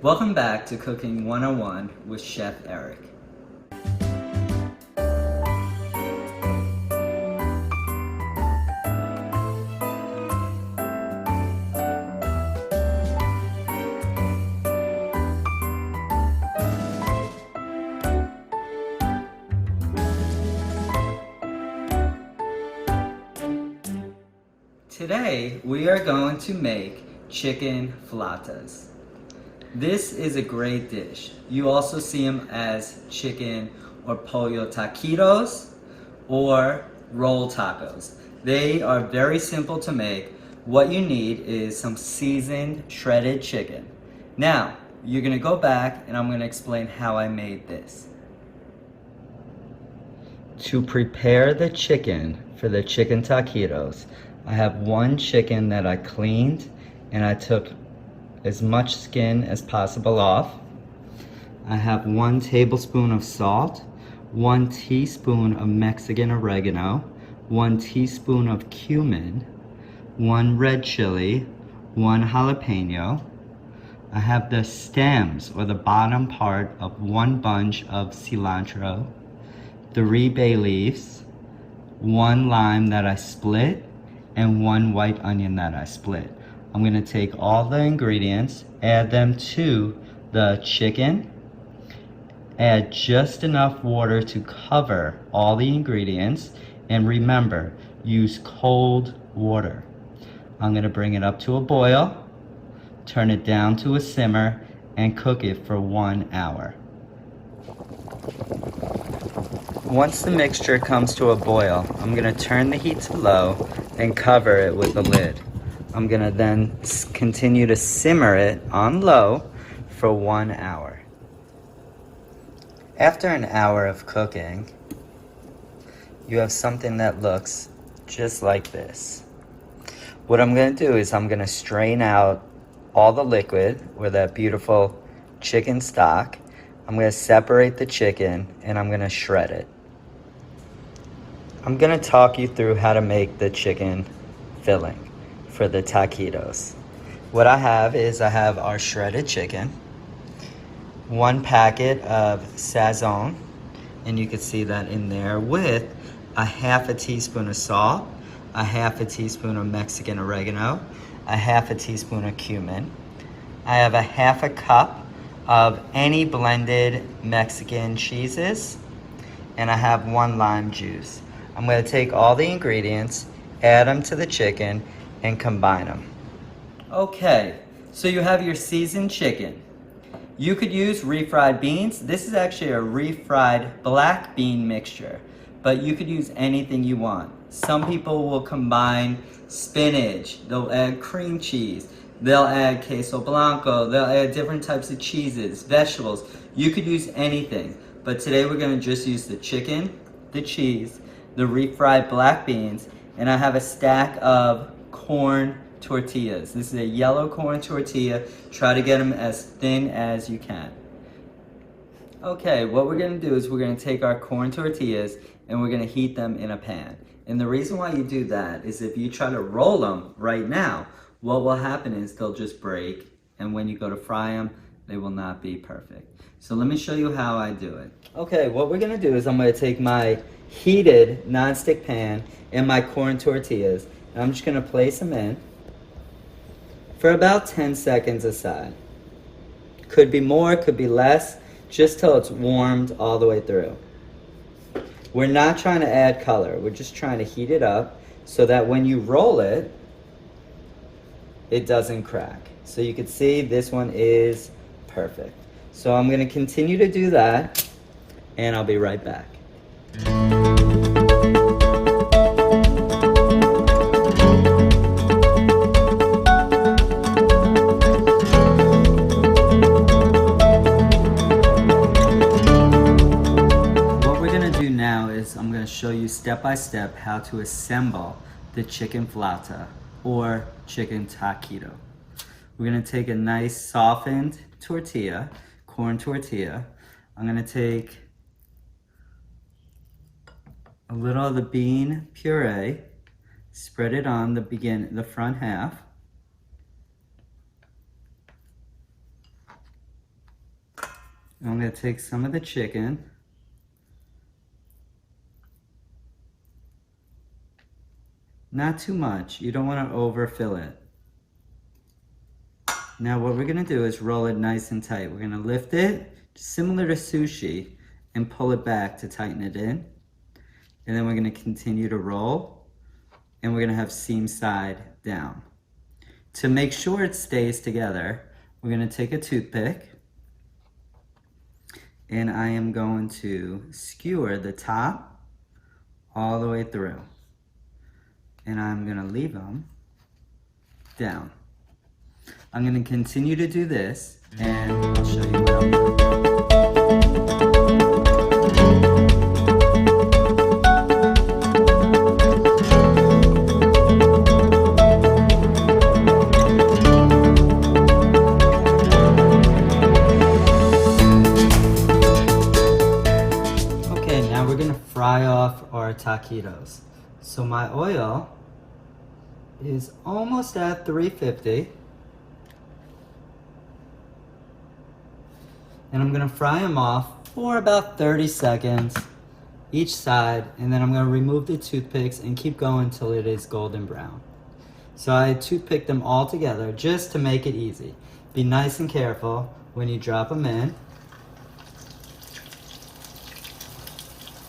Welcome back to Cooking 101 with Chef Eric. Today we are going to make chicken flautas. This is a great dish. You also see them as chicken or pollo taquitos or roll tacos. They are very simple to make. What you need is some seasoned shredded chicken. Now, you're gonna go back and I'm gonna explain how I made this. To prepare the chicken for the chicken taquitos, I have one chicken that I cleaned and I took as much skin as possible off. I have 1 tablespoon of salt, 1 teaspoon of Mexican oregano, 1 teaspoon of cumin, 1 red chili, 1 jalapeno. I have the stems or the bottom part of 1 bunch of cilantro, 3 bay leaves, 1 lime that I split, and 1 white onion that I split. I'm gonna take all the ingredients, add them to the chicken, add just enough water to cover all the ingredients, and remember, use cold water. I'm gonna bring it up to a boil, turn it down to a simmer, and cook it for 1 hour. Once the mixture comes to a boil, I'm gonna turn the heat to low and cover it with a lid. I'm gonna then continue to simmer it on low for 1 hour. After an hour of cooking, you have something that looks just like this. What I'm gonna do is I'm gonna strain out all the liquid or that beautiful chicken stock. I'm gonna separate the chicken and I'm gonna shred it. I'm gonna talk you through how to make the chicken filling for the taquitos. What I have is I have our shredded chicken, 1 packet of sazon, and you can see that in there, with a 1/2 teaspoon of salt, a 1/2 teaspoon of Mexican oregano, a 1/2 teaspoon of cumin. I have a 1/2 cup of any blended Mexican cheeses, and I have 1 lime juice. I'm gonna take all the ingredients, add them to the chicken, and combine them. Okay, so you have your seasoned chicken. You could use refried beans. This is actually a refried black bean mixture, but you could use anything you want. Some people will combine spinach, they'll add cream cheese, they'll add queso blanco, they'll add different types of cheeses, vegetables. You could use anything, but today we're gonna just use the chicken, the cheese, the refried black beans, and I have a stack of corn tortillas. This is a yellow corn tortilla. Try to get them as thin as you can. Okay, what we're gonna do is we're gonna take our corn tortillas and we're gonna heat them in a pan. And the reason why you do that is if you try to roll them right now, what will happen is they'll just break, and when you go to fry them, they will not be perfect. So let me show you how I do it. Okay, what we're gonna do is I'm gonna take my heated nonstick pan and my corn tortillas, and I'm just gonna place them in for about 10 seconds aside. Could be more, could be less, just till it's warmed all the way through. We're not trying to add color, we're just trying to heat it up so that when you roll it, it doesn't crack. So you can see this one is perfect. So I'm gonna continue to do that, and I'll be right back. I'm going to show you step by step how to assemble the chicken flauta or chicken taquito. We're going to take a nice softened tortilla, corn tortilla. I'm going to take a little of the bean puree, spread it on the front half. I'm gonna take some of the chicken. Not too much. You don't want to overfill it. Now what we're gonna do is roll it nice and tight. We're gonna lift it, similar to sushi, and pull it back to tighten it in. And then we're gonna continue to roll, and we're gonna have seam side down. To make sure it stays together, we're gonna take a toothpick, and I am going to skewer the top all the way through. And I'm gonna leave them down. I'm gonna continue to do this, and I'll show you what I'll do. Okay, now we're gonna fry off our taquitos. So my oil is almost at 350. And I'm gonna fry them off for about 30 seconds each side, and then I'm gonna remove the toothpicks and keep going until it is golden brown. So I toothpick them all together just to make it easy. Be nice and careful when you drop them in.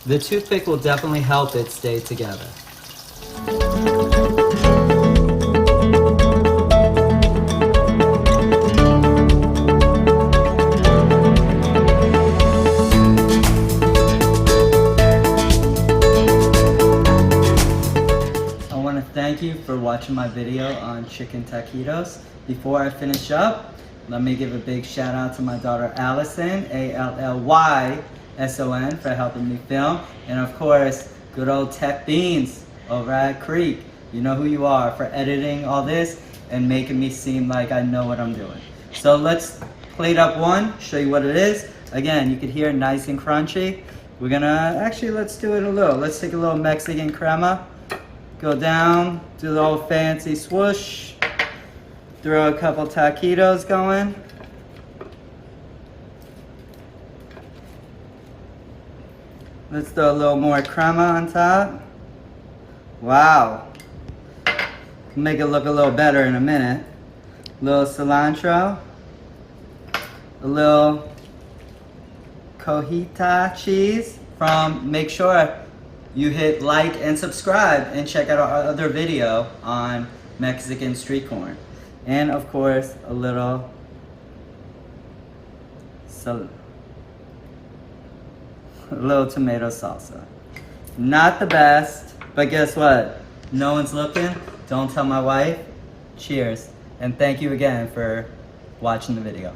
The toothpick will definitely help it stay together. Thank you for watching my video on chicken taquitos. Before I finish up, let me give a big shout out to my daughter Allison, Alllyson, for helping me film. And of course, good old Tech Beans over at Creek. You know who you are for editing all this and making me seem like I know what I'm doing. So let's plate up one, show you what it is. Again, you can hear nice and crunchy. We're gonna, actually let's do it a little. Let's take a little Mexican crema. Go down, do the old fancy swoosh, throw a couple taquitos going. Let's throw a little more crema on top. Wow. Make it look a little better in a minute. A little cilantro, a little cojita cheese from, make sure you hit like and subscribe and check out our other video on Mexican street corn. And of course, a little tomato salsa. Not the best, but guess what? No one's looking. Don't tell my wife. Cheers. And thank you again for watching the video.